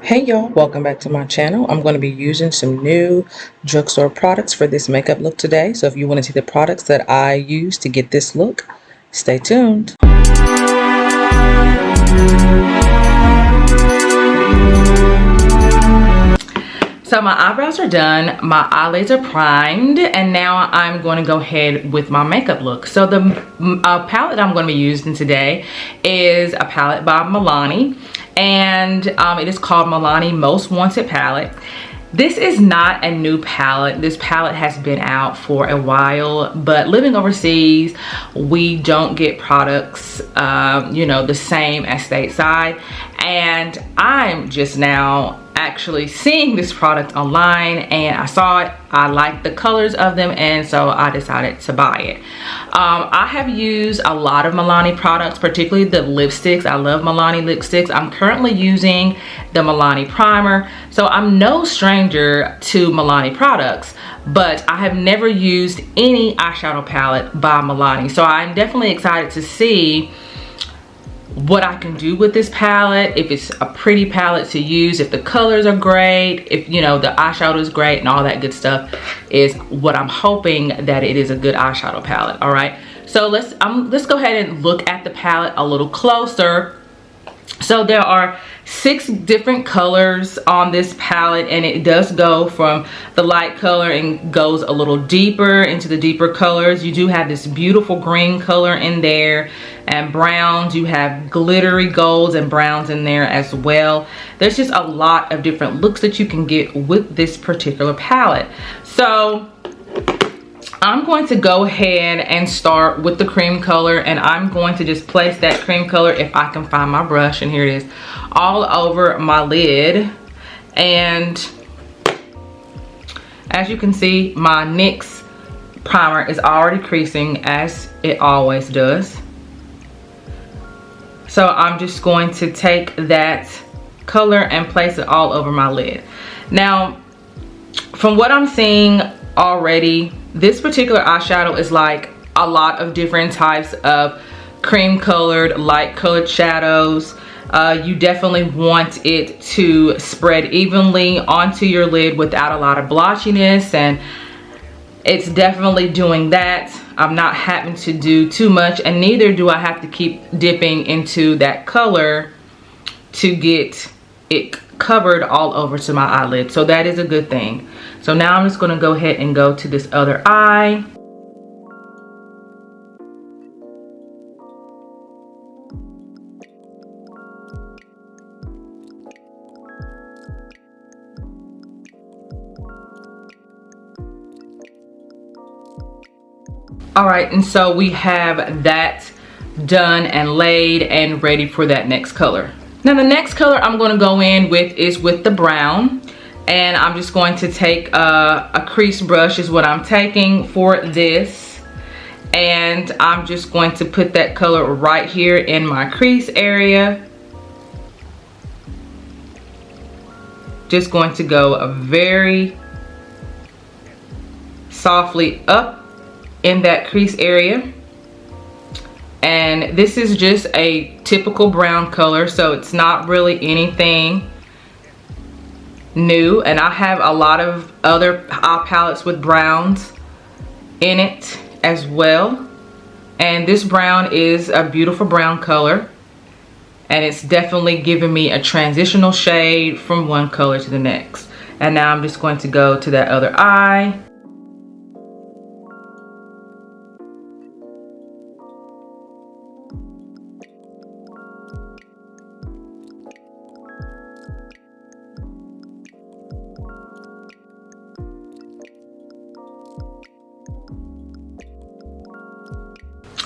Hey y'all, welcome back to my channel. I'm going to be using some new drugstore products for this makeup look today. So if you want to see the products that I use to get this look, stay tuned. So my eyebrows are done, my eyelids are primed, and now I'm going to go ahead with my makeup look. So the palette I'm going to be using today is a palette by Milani, and it is called Milani Most Wanted Palette. This is not a new palette. This palette has been out for a while, but living overseas, we don't get products, the same as stateside. And I'm just now actually seeing this product online, and I saw it, I liked the colors of them, and so I decided to buy it. I have used a lot of Milani products, particularly the lipsticks. I love Milani lipsticks. I'm currently using the Milani primer, so I'm no stranger to Milani products, but I have never used any eyeshadow palette by Milani, so I'm definitely excited to see what I can do with this palette, if it's a pretty palette to use, if the colors are great, if the eyeshadow is great and all that good stuff is what I'm hoping that it is a good eyeshadow palette. All right, so let's go ahead and look at the palette a little closer. So there are 6 different colors on this palette, and it does go from the light color and goes a little deeper into the deeper colors. You do have this beautiful green color in there, and browns. You have glittery golds and browns in there as well. There's just a lot of different looks that you can get with this particular palette. So I'm going to go ahead and start with the cream color, and I'm going to just place that cream color, if I can find my brush, and here it is, all over my lid. And as you can see, my NYX primer is already creasing, as it always does. So I'm just going to take that color and place it all over my lid. Now, from what I'm seeing already, this particular eyeshadow is like a lot of different types of cream colored, light colored shadows. You definitely want it to spread evenly onto your lid without a lot of blotchiness, and it's definitely doing that. I'm not having to do too much, and neither do I have to keep dipping into that color to get it covered all over to my eyelid. So that is a good thing. So now I'm just going to go ahead and go to this other eye. All right, and so we have that done and laid and ready for that next color. Now the next color I'm going to go in with is with the brown, and I'm just going to take a crease brush is what I'm taking for this, and I'm just going to put that color right here in my crease area. Just going to go very softly up in that crease area. And this is just a typical brown color, so it's not really anything new. And I have a lot of other eye palettes with browns in it as well, and this brown is a beautiful brown color, and it's definitely giving me a transitional shade from one color to the next. And now I'm just going to go to that other eye.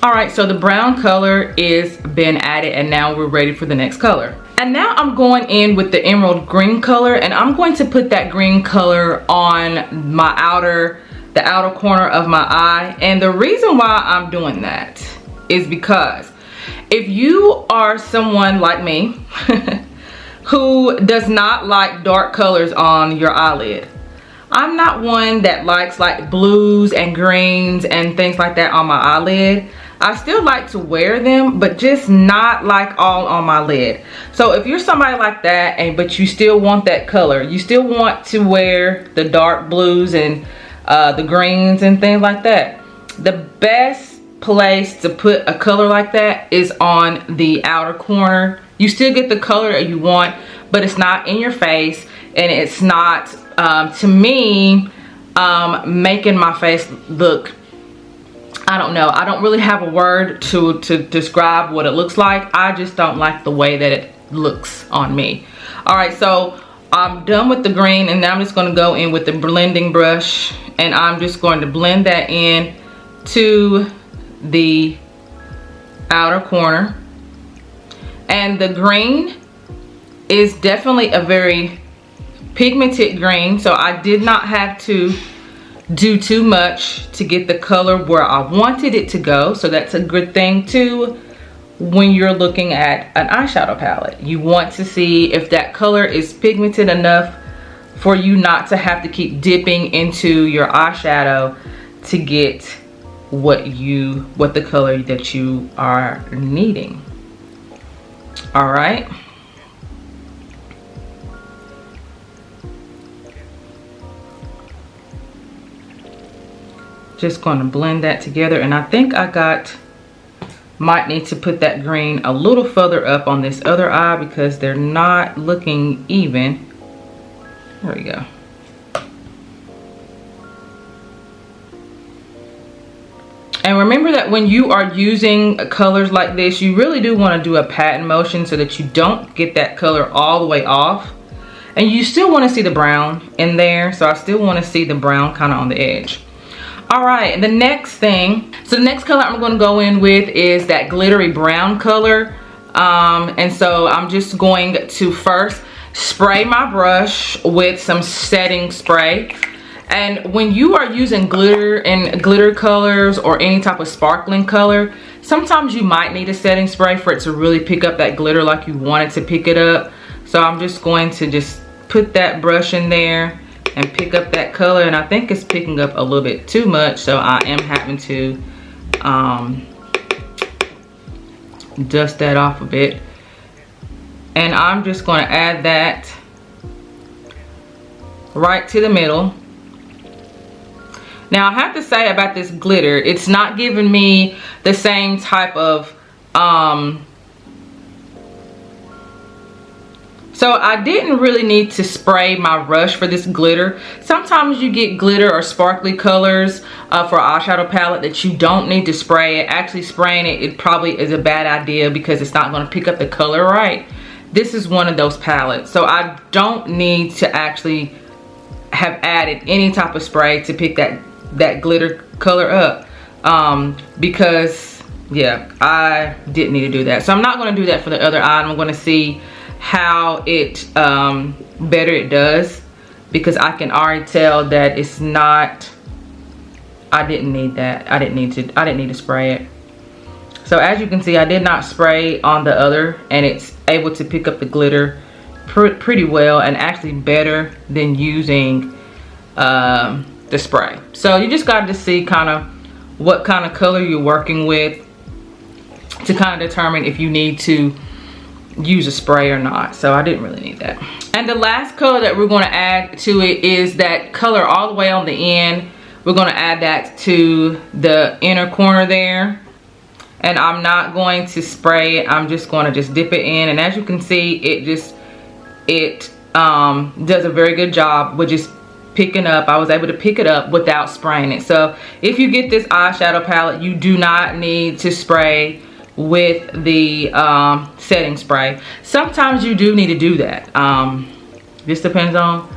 All right, so the brown color is been added, and now we're ready for the next color. And now I'm going in with the emerald green color, and I'm going to put that green color on the outer corner of my eye. And the reason why I'm doing that is because if you are someone like me who does not like dark colors on your eyelid, I'm not one that likes like blues and greens and things like that on my eyelid. I still like to wear them, but just not like all on my lid. So if you're somebody like that, but you still want that color, you still want to wear the dark blues and the greens and things like that, the best place to put a color like that is on the outer corner. You still get the color that you want, but it's not in your face, and it's not, to me, making my face look, I don't know. I don't really have a word to describe what it looks like. I just don't like the way that it looks on me. All right, so I'm done with the green, and now I'm just going to go in with the blending brush, and I'm just going to blend that in to the outer corner. And the green is definitely a very pigmented green, so I did not have to do too much to get the color where I wanted it to go. So that's a good thing too when you're looking at an eyeshadow palette. You want to see if that color is pigmented enough for you not to have to keep dipping into your eyeshadow to get what the color that you are needing. All right. Just going to blend that together, and I think might need to put that green a little further up on this other eye because they're not looking even. There we go. And remember that when you are using colors like this, you really do want to do a pat motion so that you don't get that color all the way off. And you still want to see the brown in there, so I still want to see the brown kind of on the edge. All right, the next thing, so the next color I'm going to go in with is that glittery brown color. And so I'm just going to first spray my brush with some setting spray. And when you are using glitter and glitter colors or any type of sparkling color, sometimes you might need a setting spray for it to really pick up that glitter like you want it to pick it up. So I'm just going to just put that brush in there and pick up that color, and I think it's picking up a little bit too much, so I am having to dust that off a bit. And I'm just going to add that right to the middle. Now I have to say about this glitter, it's not giving me the same type of so I didn't really need to spray my brush for this glitter. Sometimes you get glitter or sparkly colors for an eyeshadow palette that you don't need to spray it. Actually spraying it probably is a bad idea because it's not going to pick up the color right. This is one of those palettes, so I don't need to actually have added any type of spray to pick that glitter color up because yeah, I didn't need to do that. So I'm not going to do that for the other eye. I'm going to see how it better it does, because I can already tell that it's not, I didn't need that. I didn't need to spray it. So as you can see, I did not spray on the other, and it's able to pick up the glitter pretty well, and actually better than using the spray. So you just got to see kind of what kind of color you're working with to kind of determine if you need to use a spray or not. So I didn't really need that. And the last color that we're going to add to it is that color all the way on the end. We're going to add that to the inner corner there, and I'm not going to spray it. I'm just going to just dip it in, and as you can see, it does a very good job with just picking up. I was able to pick it up without spraying it. So if you get this eyeshadow palette, you do not need to spray with the setting spray. Sometimes you do need to do that. This depends on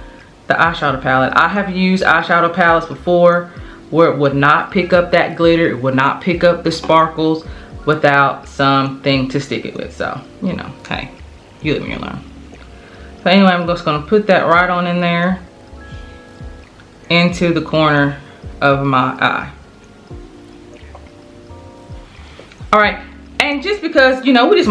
the eyeshadow palette. I have used eyeshadow palettes before where it would not pick up that glitter, it would not pick up the sparkles without something to stick it with. So, you know, hey, you live and you learn. So anyway, I'm just gonna put that right on in there into the corner of my eye. All right. And just because, you know, we're just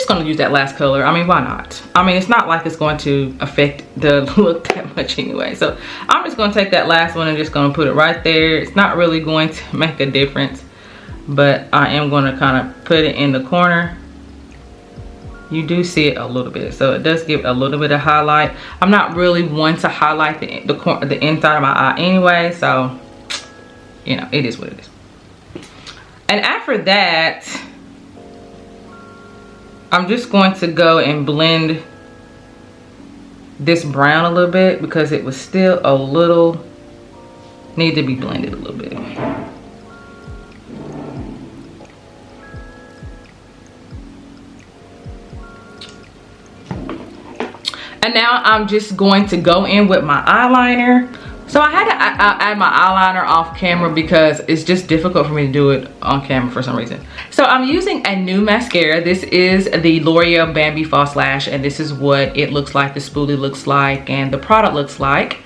gonna use that last color. I mean, why not? I mean, it's not like it's going to affect the look that much anyway. So I'm just gonna take that last one and just gonna put it right there. It's not really going to make a difference, but I am going to kind of put it in the corner. You do see it a little bit, so it does give a little bit of highlight. I'm not really one to highlight the inside of my eye anyway, so you know, it is what it is. And after that, I'm just going to go and blend this brown a little bit because it was still a little, need to be blended a little bit. And now I'm just going to go in with my eyeliner. So I had to add my eyeliner off camera because it's just difficult for me to do it on camera for some reason. So I'm using a new mascara. This is the L'Oreal Bambi False Lash, and this is what it looks like, the spoolie looks like, and the product looks like.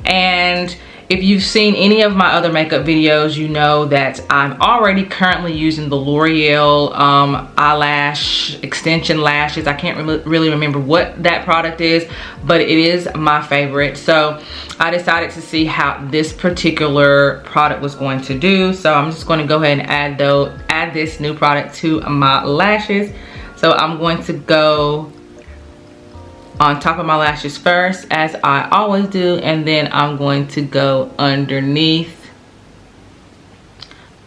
And if you've seen any of my other makeup videos, you know that I'm already currently using the L'Oreal eyelash extension lashes. I can't really remember what that product is, but it is my favorite. So I decided to see how this particular product was going to do. So I'm just going to go ahead and add this new product to my lashes. So I'm going to go on top of my lashes first, as I always do, and then I'm going to go underneath,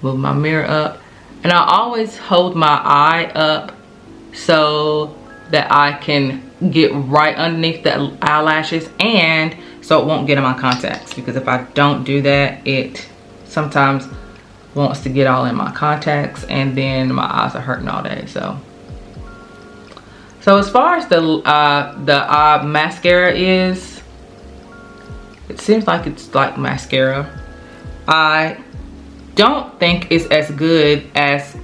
move my mirror up, and I always hold my eye up so that I can get right underneath the eyelashes, and so it won't get in my contacts, because if I don't do that, it sometimes wants to get all in my contacts, and then my eyes are hurting all day. So as far as the mascara is, it seems like it's like mascara. I don't think it's as good as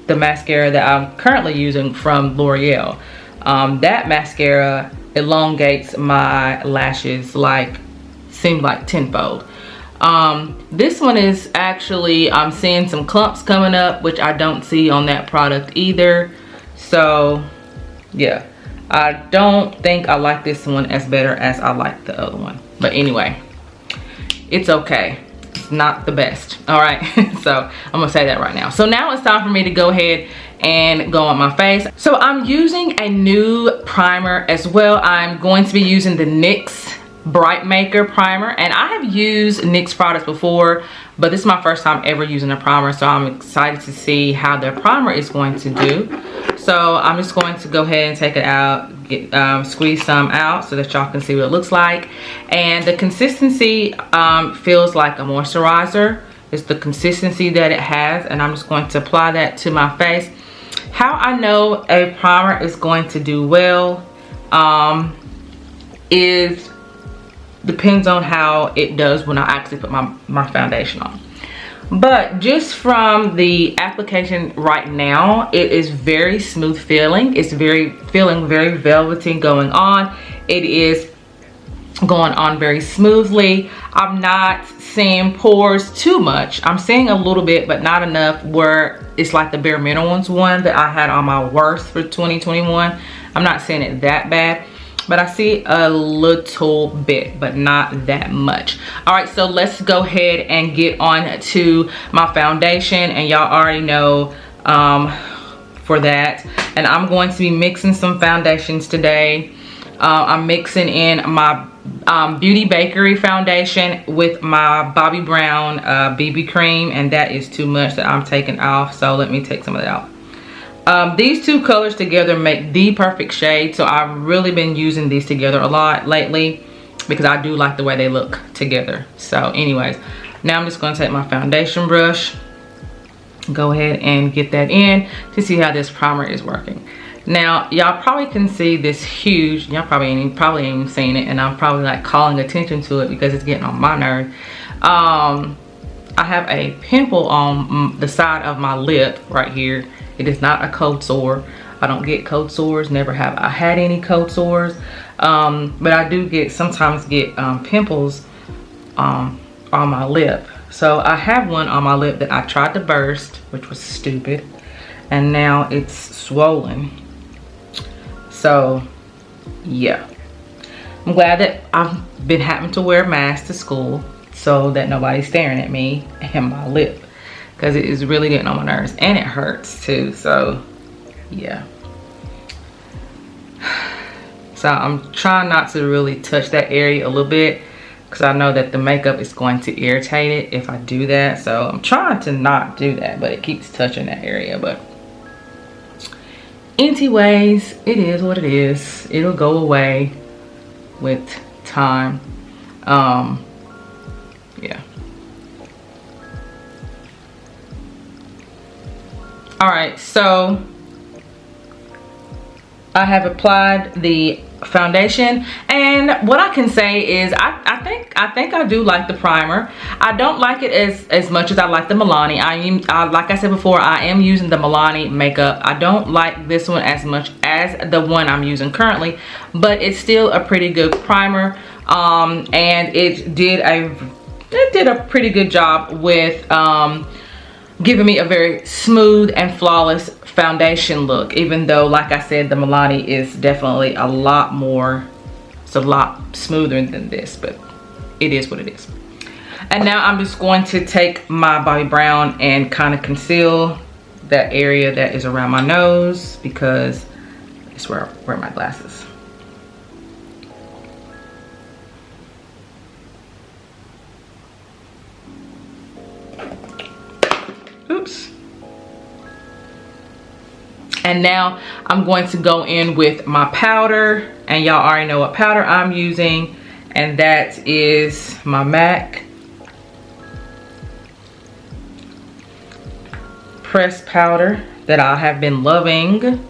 the mascara that I'm currently using from L'Oreal. That mascara elongates my lashes seems like tenfold. This one is actually, I'm seeing some clumps coming up, which I don't see on that product either. So yeah, I don't think I like this one as better as I like the other one. But anyway, it's okay. It's not the best. All right, so I'm gonna say that right now. So now it's time for me to go ahead and go on my face. So I'm using a new primer as well. I'm going to be using the NYX Bright Maker primer, and I have used NYX products before, but this is my first time ever using a primer, so I'm excited to see how their primer is going to do. So I'm just going to go ahead and take it out, squeeze some out so that y'all can see what it looks like. And the consistency feels like a moisturizer. It's the consistency that it has, and I'm just going to apply that to my face. How I know a primer is going to do well depends on how it does when I actually put my foundation on. But just from the application right now, it is very smooth feeling. It's feeling very velvety going on. It is going on very smoothly. I'm not seeing pores too much. I'm seeing a little bit, but not enough where it's like the Bare Minerals one that I had on my worst for 2021. I'm not seeing it that bad, but I see a little bit, but not that much. All right, so let's go ahead and get on to my foundation, and y'all already know for that. And I'm going to be mixing some foundations today. I'm mixing in my Beauty Bakery foundation with my Bobbi Brown BB cream, and that is too much that I'm taking off, so let me take some of that out. These two colors together make the perfect shade, so I've really been using these together a lot lately because I do like the way they look together. So anyways, now I'm just going to take my foundation brush, go ahead and get that in to see how this primer is working. Now y'all probably can see this huge, y'all probably ain't even seen it, and I'm probably like calling attention to it because it's getting on my nerve. I have a pimple on the side of my lip right here. It is not a cold sore. I don't get cold sores, never have I had any cold sores, but I do sometimes get pimples on my lip. So I have one on my lip that I tried to burst, which was stupid, and now it's swollen. So yeah, I'm glad that I've been having to wear a mask to school so that nobody's staring at me and my lip, because it is really getting on my nerves and it hurts too. So yeah. So I'm trying not to really touch that area a little bit, because I know that the makeup is going to irritate it if I do that. So I'm trying to not do that, but it keeps touching that area. But anyways, it is what it is. It'll go away with time. Yeah. All right, so I have applied the foundation, and what I can say is I think I do like the primer. I don't like it as much as I like the Milani. Like I said before, I am using the Milani makeup. I don't like this one as much as the one I'm using currently, but it's still a pretty good primer, and it did a pretty good job with giving me a very smooth and flawless foundation look, even though, like I said, the Milani is definitely a lot more, it's a lot smoother than this, but it is what it is. And now I'm just going to take my Bobbi Brown and kind of conceal that area that is around my nose, because it's where I wear my glasses. Oops. And now I'm going to go in with my powder, and y'all already know what powder I'm using, and that is my MAC pressed powder that I have been loving.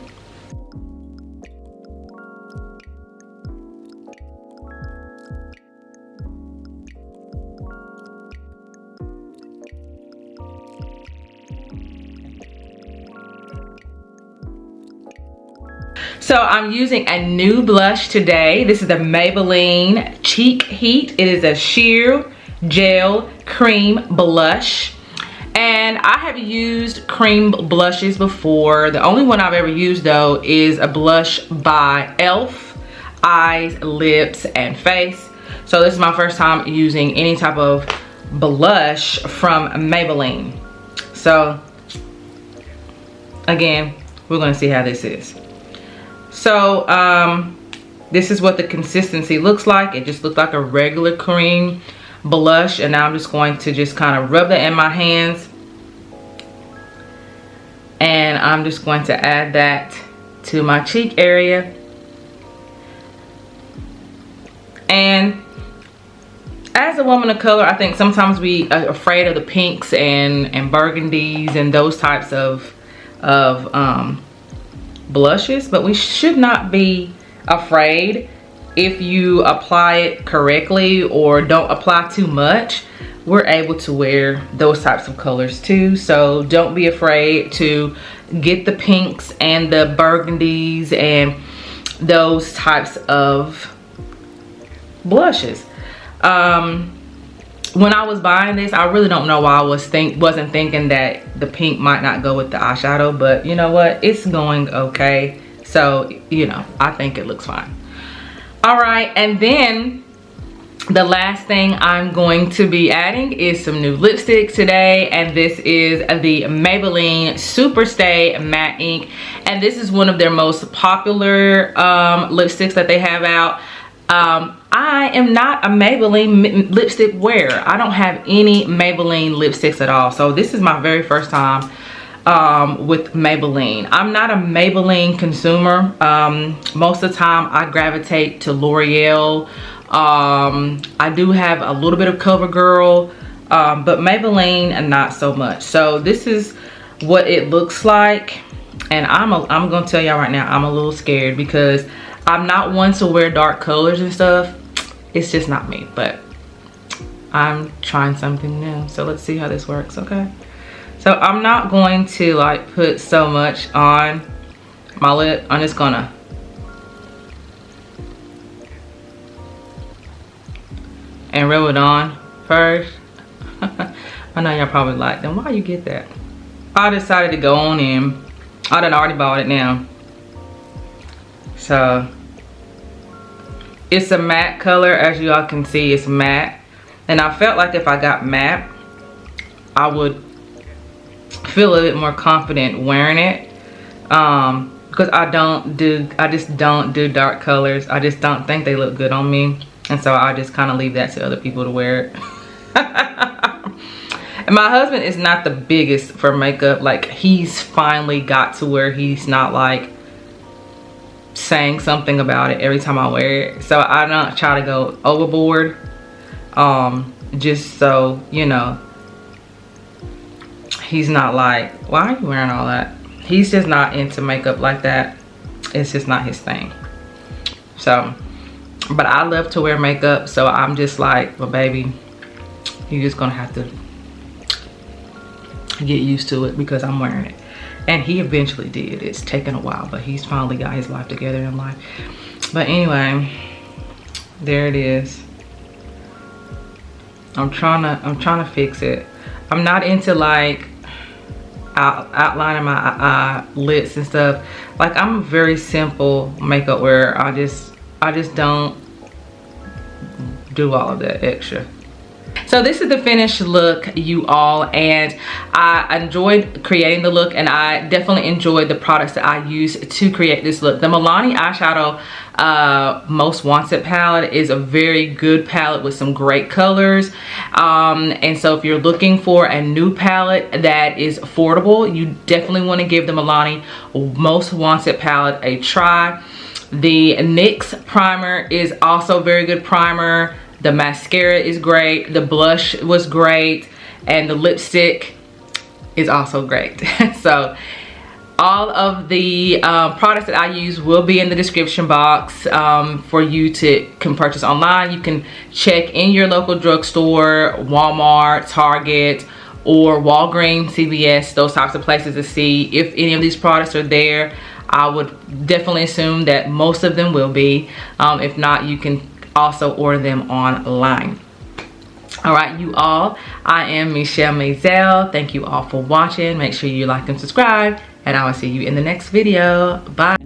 So I'm using a new blush today. This is the Maybelline Cheek Heat. It is a sheer gel cream blush. And I have used cream blushes before. The only one I've ever used though is a blush by e.l.f. Eyes, Lips, and Face. So this is my first time using any type of blush from Maybelline. So again, we're gonna see how this is. So this is what the consistency looks like. It just looked like a regular cream blush, and now I'm just going to just kind of rub that in my hands, and I'm just going to add that to my cheek area. And as a woman of color, I think sometimes we are afraid of the pinks and burgundies and those types of blushes, but we should not be afraid if you apply it correctly or don't apply too much. We're able to wear those types of colors too, so don't be afraid to get the pinks and the burgundies and those types of blushes. When I was buying this, I really don't know why I wasn't thinking that the pink might not go with the eyeshadow, but you know what, it's going okay. So, you know, I think it looks fine. All right, and then the last thing I'm going to be adding is some new lipstick today, and this is the Maybelline Superstay Matte Ink, and this is one of their most popular lipsticks that they have out. I am not a Maybelline lipstick wearer. I don't have any Maybelline lipsticks at all. So this is my very first time with Maybelline. I'm not a Maybelline consumer. Most of the time I gravitate to L'Oreal. I do have a little bit of CoverGirl, but Maybelline not so much. So this is what it looks like, and I'm gonna tell y'all right now, I'm a little scared because I'm not one to wear dark colors and stuff. It's just not me, but I'm trying something new. So let's see how this works, okay? So I'm not going to like put so much on my lip. I'm just gonna and rub it on first. I know y'all probably like, then why you get that? I decided to go on in. I done already bought it now. So it's a matte color, as you all can see, it's matte. And I felt like if I got matte, I would feel a bit more confident wearing it. Because I just don't do dark colors. I just don't think they look good on me. And so I just kind of leave that to other people to wear it. And my husband is not the biggest for makeup. Like, he's finally got to where he's not like saying something about it every time I wear it. So I don't try to go overboard. Just so, you know, he's not like, why are you wearing all that? He's just not into makeup like that. It's just not his thing. So, but I love to wear makeup. So I'm just like, well, baby, you're just gonna have to get used to it because I'm wearing it. And he eventually did. It's taken a while, but he's finally got his life together in life. But anyway, there it is. I'm trying to fix it. I'm not into like outlining my lips and stuff. Like, I'm a very simple makeup wearer. I just don't do all of that extra. So this is the finished look, you all, and I enjoyed creating the look, and I definitely enjoyed the products that I used to create this look. The Milani eyeshadow Most Wanted palette is a very good palette with some great colors, and so if you're looking for a new palette that is affordable, you definitely want to give the Milani Most Wanted palette a try. The NYX primer is also a very good primer. The mascara is great. The blush was great. And the lipstick is also great. So all of the products that I use will be in the description box for you to purchase online. You can check in your local drugstore, Walmart, Target, or Walgreens, CVS, those types of places to see if any of these products are there. I would definitely assume that most of them will be. If not, you can also order them online. All right, you all, I am Michele Mazelle. Thank you all for watching. Make sure you like and subscribe, and I will see you in the next video. Bye.